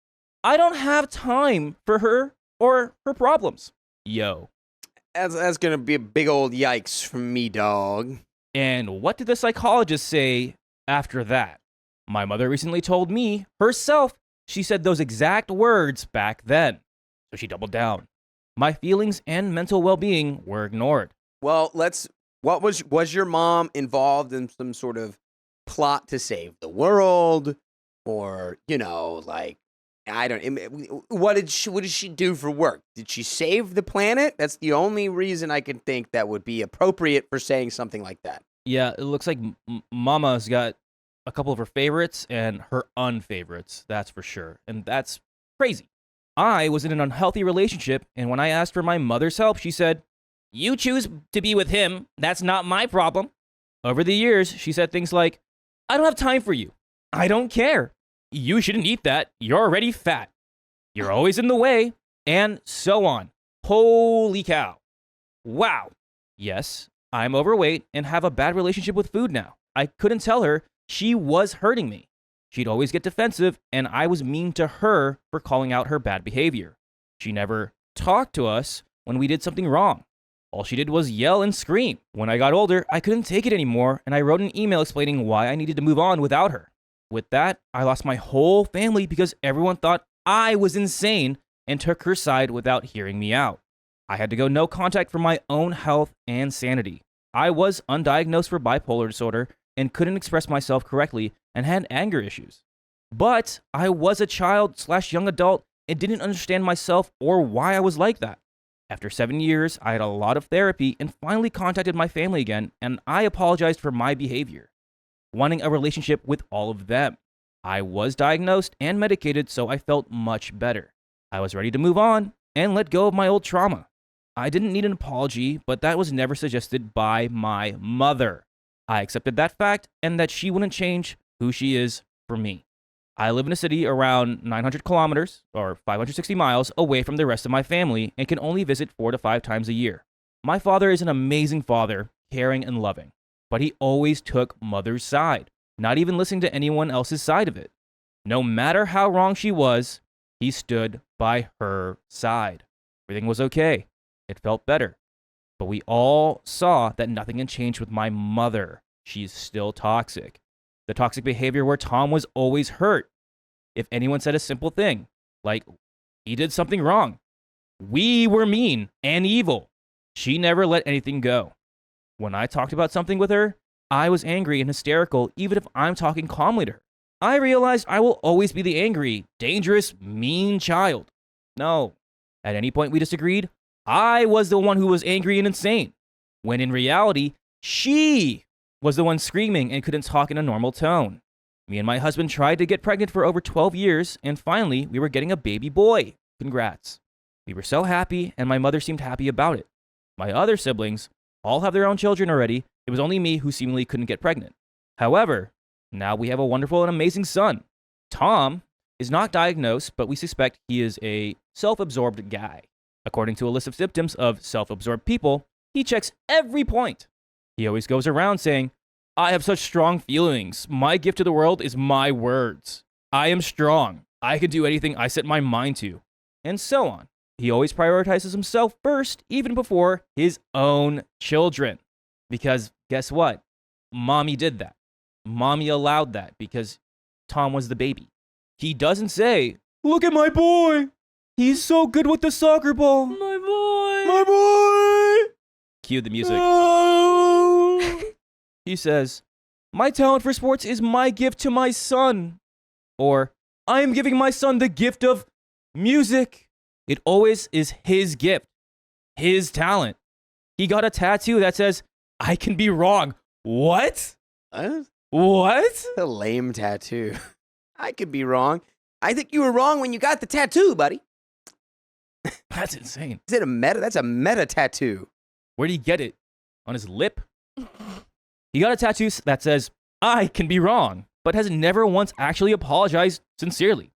I don't have time for her or her problems. Yo. That's gonna be a big old yikes from me, dog. And what did the psychologist say after that? My mother recently told me herself she said those exact words back then. So she doubled down. My feelings and mental well-being were ignored. Well, what was your mom involved in some sort of plot to save the world? Or, like, I don't, what did she do for work? Did she save the planet? That's the only reason I can think that would be appropriate for saying something like that. Yeah, it looks like Mama's got a couple of her favorites and her unfavorites, that's for sure. And that's crazy. I was in an unhealthy relationship, and when I asked for my mother's help, she said, you choose to be with him. That's not my problem. Over the years, she said things like, I don't have time for you. I don't care. You shouldn't eat that. You're already fat. You're always in the way, and so on. Holy cow. Wow. Yes, I'm overweight and have a bad relationship with food now. I couldn't tell her she was hurting me. She'd always get defensive, and I was mean to her for calling out her bad behavior. She never talked to us when we did something wrong. All she did was yell and scream. When I got older, I couldn't take it anymore, and I wrote an email explaining why I needed to move on without her. With that, I lost my whole family because everyone thought I was insane and took her side without hearing me out. I had to go no contact for my own health and sanity. I was undiagnosed for bipolar disorder and couldn't express myself correctly and had anger issues. But I was a child/young adult and didn't understand myself or why I was like that. After 7 years, I had a lot of therapy and finally contacted my family again, and I apologized for my behavior, wanting a relationship with all of them. I was diagnosed and medicated, so I felt much better. I was ready to move on and let go of my old trauma. I didn't need an apology, but that was never suggested by my mother. I accepted that fact and that she wouldn't change who she is for me. I live in a city around 900 kilometers, or 560 miles, away from the rest of my family and can only visit 4 to 5 times a year. My father is an amazing father, caring and loving, but he always took mother's side, not even listening to anyone else's side of it. No matter how wrong she was, he stood by her side. Everything was okay. It felt better. But we all saw that nothing had changed with my mother. She's still toxic. The toxic behavior where Tom was always hurt. If anyone said a simple thing, like, he did something wrong, we were mean and evil. She never let anything go. When I talked about something with her, I was angry and hysterical, even if I'm talking calmly to her. I realized I will always be the angry, dangerous, mean child. No. At any point we disagreed, I was the one who was angry and insane, when in reality, she was the one screaming and couldn't talk in a normal tone. Me and my husband tried to get pregnant for over 12 years, and finally, we were getting a baby boy. Congrats. We were so happy, and my mother seemed happy about it. My other siblings all have their own children already. It was only me who seemingly couldn't get pregnant. However, now we have a wonderful and amazing son. Tom is not diagnosed, but we suspect he is a self-absorbed guy. According to a list of symptoms of self-absorbed people, he checks every point. He always goes around saying, I have such strong feelings. My gift to the world is my words. I am strong. I can do anything I set my mind to. And so on. He always prioritizes himself first, even before his own children. Because guess what? Mommy did that. Mommy allowed that because Tom was the baby. He doesn't say, look at my boy. He's so good with the soccer ball. My boy. My boy. Cue the music. No. He says, my talent for sports is my gift to my son. Or, I am giving my son the gift of music. It always is his gift, his talent. He got a tattoo that says, I can be wrong. What? What? A lame tattoo. I could be wrong. I think you were wrong when you got the tattoo, buddy. That's insane. Is it a meta? That's a meta tattoo. Where'd he get it? On his lip? He got a tattoo that says, I can be wrong, but has never once actually apologized sincerely.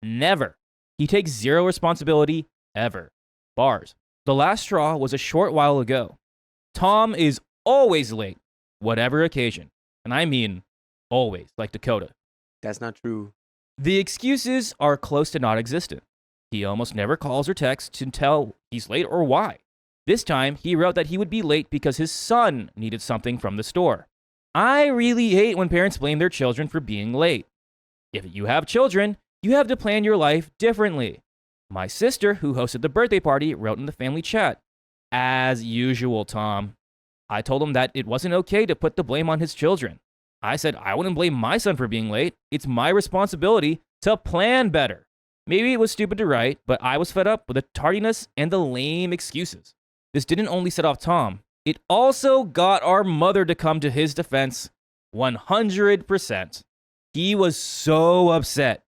Never. He takes zero responsibility ever. Bars. The last straw was a short while ago. Tom is always late, whatever occasion. And I mean always, like Dakota. That's not true. The excuses are close to non-existent. He almost never calls or texts to tell he's late or why. This time, he wrote that he would be late because his son needed something from the store. I really hate when parents blame their children for being late. If you have children, you have to plan your life differently. My sister, who hosted the birthday party, wrote in the family chat, as usual, Tom. I told him that it wasn't okay to put the blame on his children. I said I wouldn't blame my son for being late. It's my responsibility to plan better. Maybe it was stupid to write, but I was fed up with the tardiness and the lame excuses. This didn't only set off Tom, it also got our mother to come to his defense 100%. He was so upset.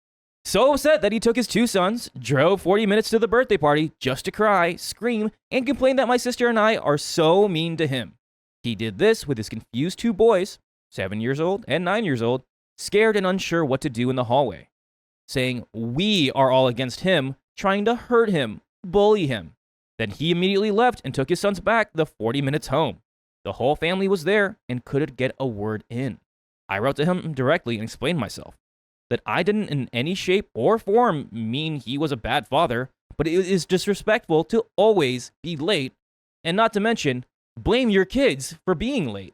So upset that he took his two sons, drove 40 minutes to the birthday party just to cry, scream, and complain that my sister and I are so mean to him. He did this with his confused two boys, 7 years old and 9 years old, scared and unsure what to do in the hallway, saying we are all against him, trying to hurt him, bully him. Then he immediately left and took his sons back the 40 minutes home. The whole family was there and couldn't get a word in. I wrote to him directly and explained myself, that I didn't in any shape or form mean he was a bad father, but it is disrespectful to always be late, and not to mention, blame your kids for being late.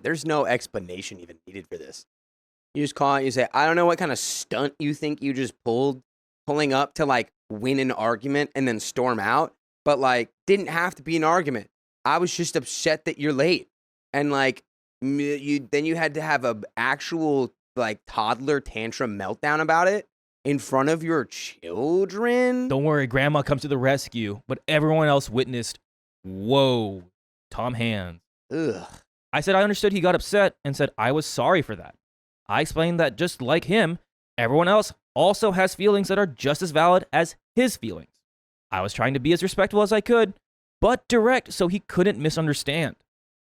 There's no explanation even needed for this. You just call it, you say, I don't know what kind of stunt you think you just pulling up to like win an argument and then storm out, but like didn't have to be an argument. I was just upset that you're late. And like you had to have a actual like toddler tantrum meltdown about it in front of your children. Don't worry, Grandma comes to the rescue, but everyone else witnessed, whoa, Tom Hands. Ugh. I said I understood he got upset and said I was sorry for that. I explained that just like him, everyone else also has feelings that are just as valid as his feelings. I was trying to be as respectful as I could, but direct so he couldn't misunderstand.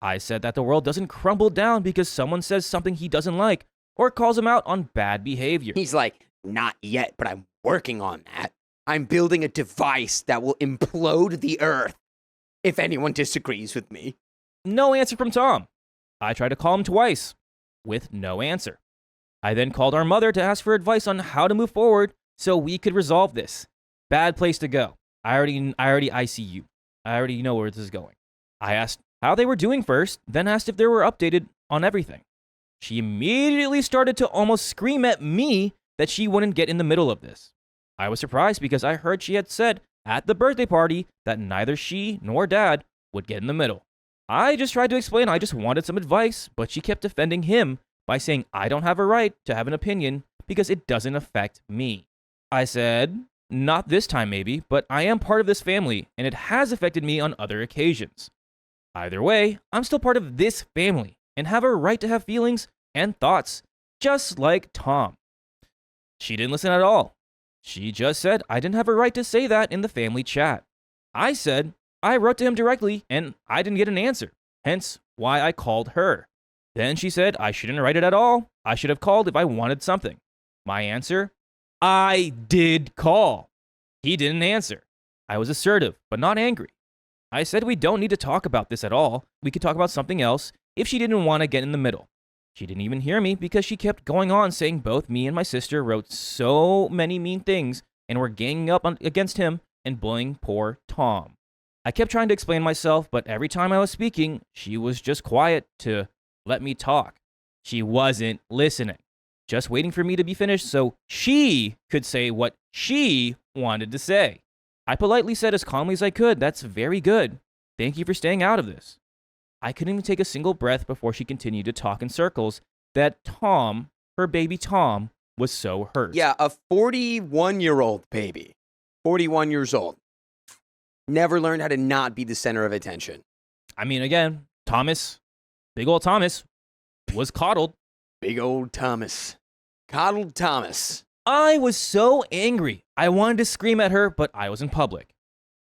I said that the world doesn't crumble down because someone says something he doesn't like or calls him out on bad behavior. He's like, not yet, but I'm working on that. I'm building a device that will implode the earth if anyone disagrees with me. No answer from Tom. I tried to call him twice, with no answer. I then called our mother to ask for advice on how to move forward so we could resolve this. Bad place to go. I already ICU. I already know where this is going. I asked how they were doing first, then asked if they were updated on everything. She immediately started to almost scream at me that she wouldn't get in the middle of this. I was surprised because I heard she had said at the birthday party that neither she nor Dad would get in the middle. I just tried to explain I just wanted some advice, but she kept defending him by saying I don't have a right to have an opinion because it doesn't affect me. I said, not this time maybe, but I am part of this family and it has affected me on other occasions. Either way, I'm still part of this family and have a right to have feelings and thoughts, just like Tom. She didn't listen at all. She just said I didn't have a right to say that in the family chat. I said I wrote to him directly and I didn't get an answer, hence why I called her. Then she said I shouldn't write it at all. I should have called if I wanted something. My answer, I did call. He didn't answer. I was assertive, but not angry. I said we don't need to talk about this at all. We could talk about something else if she didn't want to get in the middle. She didn't even hear me because she kept going on saying both me and my sister wrote so many mean things and were ganging up against him and bullying poor Tom. I kept trying to explain myself, but every time I was speaking, she was just quiet to let me talk. She wasn't listening, just waiting for me to be finished so she could say what she wanted to say. I politely said as calmly as I could, that's very good. Thank you for staying out of this. I couldn't even take a single breath before she continued to talk in circles that Tom, her baby Tom, was so hurt. Yeah, a 41-year-old baby. 41 years old. Never learned how to not be the center of attention. I mean, again, Thomas, big old Thomas, was coddled. Big old Thomas. Coddled Thomas. I was so angry. I wanted to scream at her, but I was in public.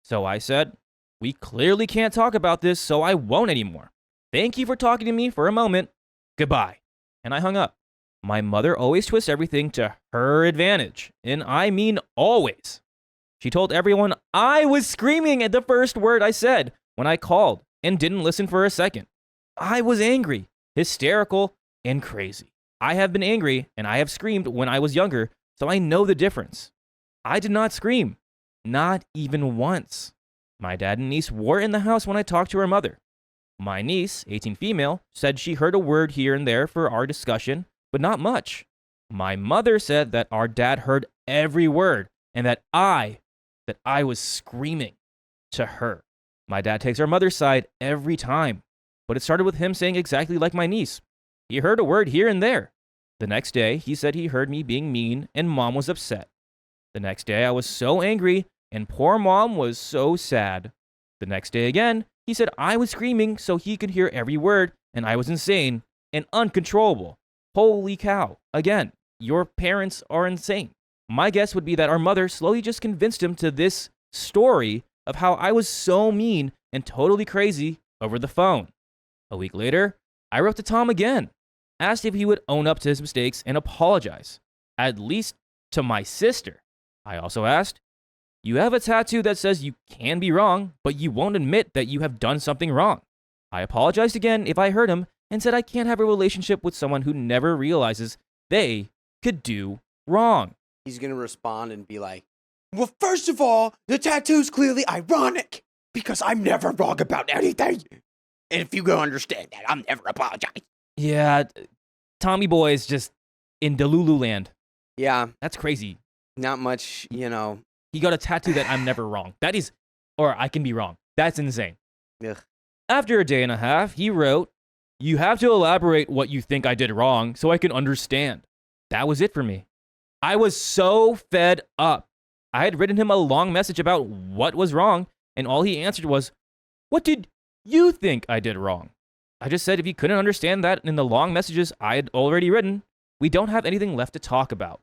So I said, we clearly can't talk about this, so I won't anymore. Thank you for talking to me for a moment. Goodbye. And I hung up. My mother always twists everything to her advantage, and I mean always. She told everyone I was screaming at the first word I said when I called and didn't listen for a second. I was angry, hysterical, and crazy. I have been angry and I have screamed when I was younger, so I know the difference. I did not scream, not even once. My dad and niece were in the house when I talked to her mother. My niece, 18 female, said she heard a word here and there for our discussion, but not much. My mother said that our dad heard every word and that I was screaming to her. My dad takes our mother's side every time, but it started with him saying exactly like my niece. He heard a word here and there. The next day, he said he heard me being mean and mom was upset. The next day, I was so angry and poor mom was so sad. The next day again, he said I was screaming so he could hear every word and I was insane and uncontrollable. Holy cow. Again, your parents are insane. My guess would be that our mother slowly just convinced him to this story of how I was so mean and totally crazy over the phone. A week later, I wrote to Tom again, asked if he would own up to his mistakes and apologize, at least to my sister. I also asked, you have a tattoo that says you can be wrong, but you won't admit that you have done something wrong. I apologized again if I hurt him and said I can't have a relationship with someone who never realizes they could do wrong. He's going to respond and be like, well, first of all, the tattoo's clearly ironic because I'm never wrong about anything. And if you go understand that, I'm never apologize. Yeah, Tommy Boy is just in Delulu land. Yeah. That's crazy. Not much, He got a tattoo that I'm never wrong. That is, or I can be wrong. That's insane. Ugh. After a day and a half, he wrote, you have to elaborate what you think I did wrong so I can understand. That was it for me. I was so fed up. I had written him a long message about what was wrong, and all he answered was, what did you think I did wrong? I just said if he couldn't understand that in the long messages I had already written, we don't have anything left to talk about.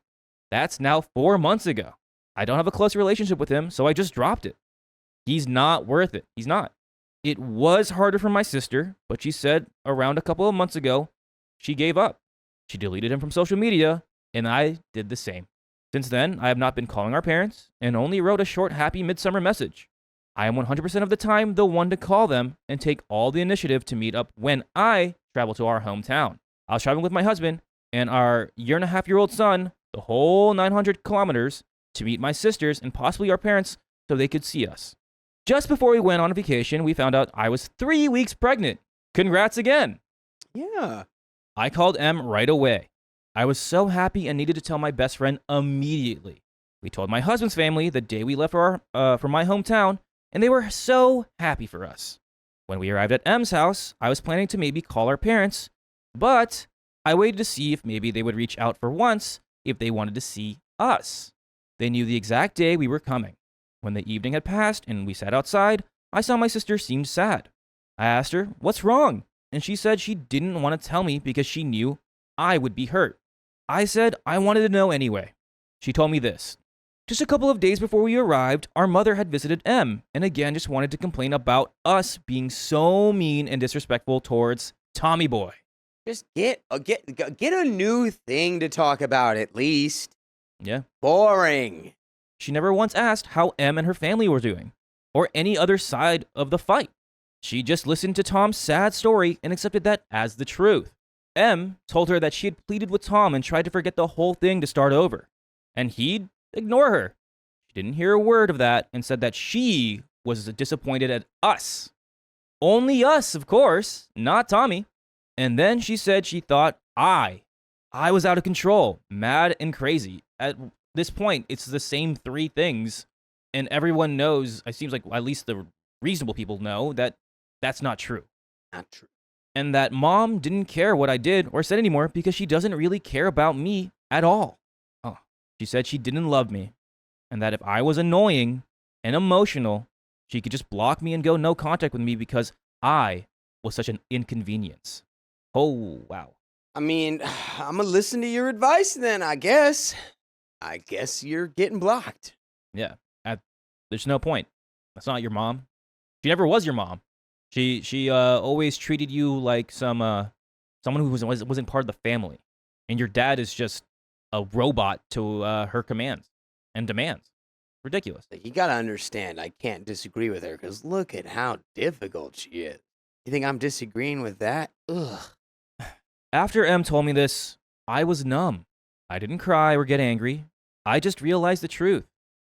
That's now 4 months ago. I don't have a close relationship with him, so I just dropped it. He's not worth it. He's not. It was harder for my sister, but she said around a couple of months ago, she gave up. She deleted him from social media, and I did the same. Since then, I have not been calling our parents and only wrote a short happy midsummer message. I am 100% of the time the one to call them and take all the initiative to meet up when I travel to our hometown. I was traveling with my husband and our 1.5-year-old son, the whole 900 kilometers, to meet my sisters and possibly our parents so they could see us. Just before we went on a vacation, we found out I was 3 weeks pregnant. Congrats again. Yeah. I called Em right away. I was so happy and needed to tell my best friend immediately. We told my husband's family the day we left for my hometown, and they were so happy for us. When we arrived at Em's house, I was planning to maybe call our parents, but I waited to see if maybe they would reach out for once if they wanted to see us. They knew the exact day we were coming. When the evening had passed and we sat outside, I saw my sister seemed sad. I asked her, what's wrong? And she said she didn't want to tell me because she knew I would be hurt. I said I wanted to know anyway. She told me this. Just a couple of days before we arrived, our mother had visited Em and again just wanted to complain about us being so mean and disrespectful towards Tommy Boy. Just get a new thing to talk about at least. Yeah. Boring. She never once asked how Em and her family were doing or any other side of the fight. She just listened to Tom's sad story and accepted that as the truth. Em told her that she had pleaded with Tom and tried to forget the whole thing to start over, and he'd ignore her. She didn't hear a word of that and said that she was disappointed at us. Only us, of course, not Tommy. And then she said she thought I was out of control, mad and crazy. At this point, it's the same three things, and everyone knows, it seems like at least the reasonable people know, that that's not true. Not true. And that mom didn't care what I did or said anymore because she doesn't really care about me at all. Oh, she said she didn't love me, and that if I was annoying and emotional, she could just block me and go no contact with me because I was such an inconvenience. Oh, wow. I mean, I'm going to listen to your advice then, I guess. I guess you're getting blocked. Yeah. There's no point. That's not your mom. She never was your mom. She always treated you like someone who wasn't part of the family. And your dad is just a robot to her commands and demands. Ridiculous. You gotta understand, I can't disagree with her, because look at how difficult she is. You think I'm disagreeing with that? Ugh. After Em told me this, I was numb. I didn't cry or get angry. I just realized the truth.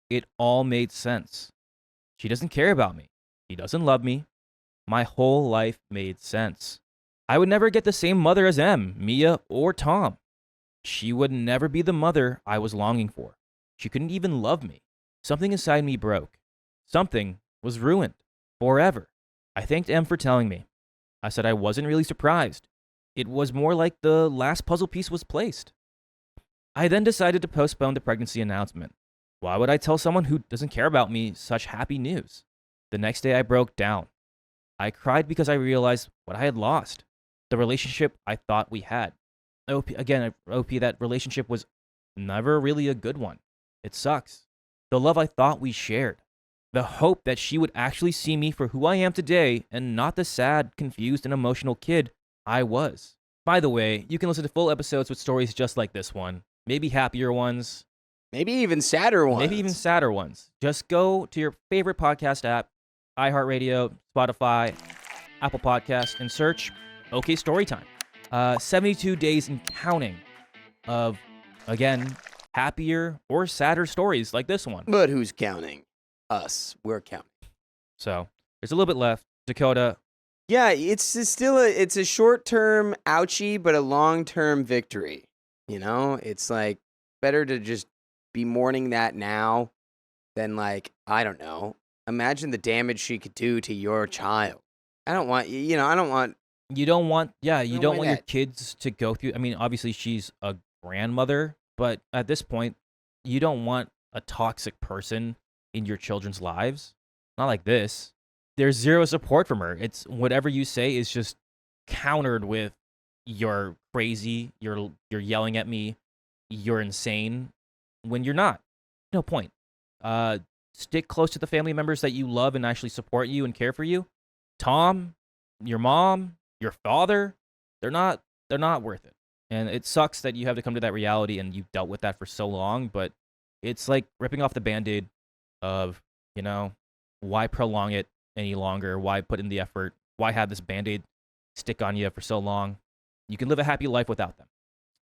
It all made sense. She doesn't care about me. She doesn't love me. My whole life made sense. I would never get the same mother as Em, Mia, or Tom. She would never be the mother I was longing for. She couldn't even love me. Something inside me broke. Something was ruined. Forever. I thanked Em for telling me. I said I wasn't really surprised. It was more like the last puzzle piece was placed. I then decided to postpone the pregnancy announcement. Why would I tell someone who doesn't care about me such happy news? The next day I broke down. I cried because I realized what I had lost. The relationship I thought we had. OP, that relationship was never really a good one. It sucks. The love I thought we shared. The hope that she would actually see me for who I am today and not the sad, confused, and emotional kid I was. By the way, you can listen to full episodes with stories just like this one. Maybe happier ones. Maybe even sadder ones. Maybe even sadder ones. Just go to your favorite podcast app, iHeartRadio, Spotify, Apple Podcasts, and search OK Storytime. 72 days and counting of, again, happier or sadder stories like this one. But who's counting? Us. We're counting. So there's a little bit left. Dakota. Yeah, it's still a short-term ouchie, but a long-term victory. You know, it's like better to just be mourning that now than, like, I don't know. Imagine the damage she could do to your child. I don't want You don't want your that. kids to go through. I mean, obviously she's a grandmother, but at this point, you don't want a toxic person in your children's lives. Not like this. There's zero support from her. It's whatever you say is just countered with you're crazy, you're yelling at me, you're insane, when you're not. No point. Stick close to the family members that you love and actually support you and care for you. Tom, your mom, your father, they're not worth it. And it sucks that you have to come to that reality and you've dealt with that for so long, but it's like ripping off the Band-Aid of, why prolong it any longer? Why put in the effort? Why have this Band-Aid stick on you for so long? You can live a happy life without them.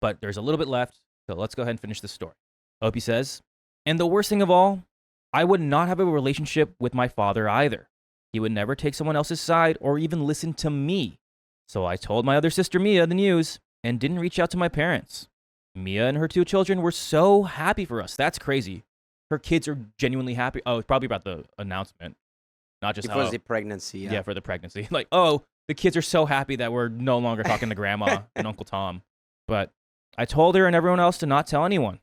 But there's a little bit left, so let's go ahead and finish this story. Opie says, and the worst thing of all, I would not have a relationship with my father either. He would never take someone else's side or even listen to me. So I told my other sister Mia the news and didn't reach out to my parents. Mia and her 2 children were so happy for us. That's crazy. Her kids are genuinely happy. Oh, it's probably about the announcement. Not just the pregnancy. Yeah, for the pregnancy. Like, oh, the kids are so happy that we're no longer talking to Grandma and Uncle Tom. But I told her and everyone else to not tell anyone.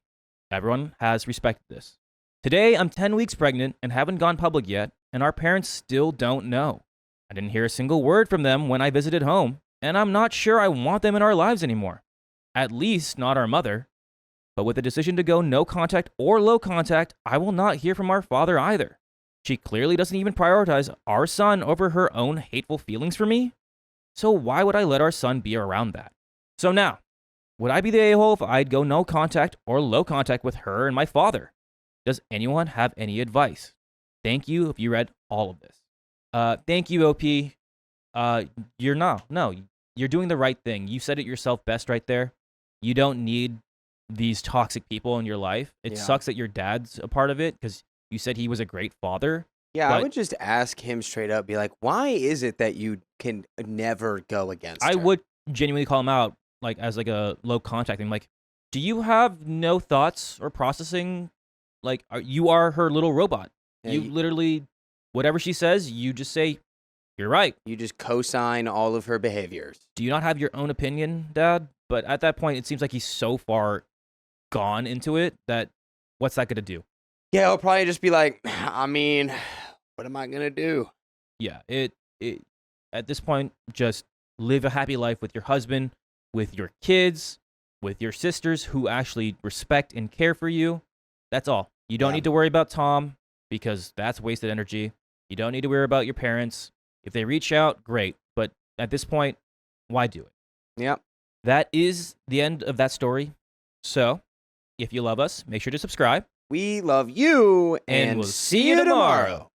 Everyone has respected this. Today, I'm 10 weeks pregnant and haven't gone public yet, and our parents still don't know. I didn't hear a single word from them when I visited home, and I'm not sure I want them in our lives anymore. At least not our mother. But with the decision to go no contact or low contact, I will not hear from our father either. She clearly doesn't even prioritize our son over her own hateful feelings for me. So why would I let our son be around that? So now, would I be the a-hole if I'd go no contact or low contact with her and my father? Does anyone have any advice? Thank you if you read all of this. Thank you, OP. You're doing the right thing. You said it yourself best right there. You don't need these toxic people in your life. It sucks that your dad's a part of it because you said he was a great father. Yeah, I would just ask him straight up, be like, why is it that you can never go against her? I would genuinely call him out, like, as like a low contact thing. Like, do you have no thoughts or processing? Like, you are her little robot. Yeah, you literally, whatever she says, you just say, you're right. You just co-sign all of her behaviors. Do you not have your own opinion, Dad? But at that point, it seems like he's so far gone into it that what's that going to do? Yeah, he'll probably just be like, I mean, what am I going to do? Yeah, it at this point, just live a happy life with your husband, with your kids, with your sisters who actually respect and care for you. That's all. You don't need to worry about Tom because that's wasted energy. You don't need to worry about your parents. If they reach out, great. But at this point, why do it? Yep. That is the end of that story. So, if you love us, make sure to subscribe. We love you, And and we'll see you tomorrow.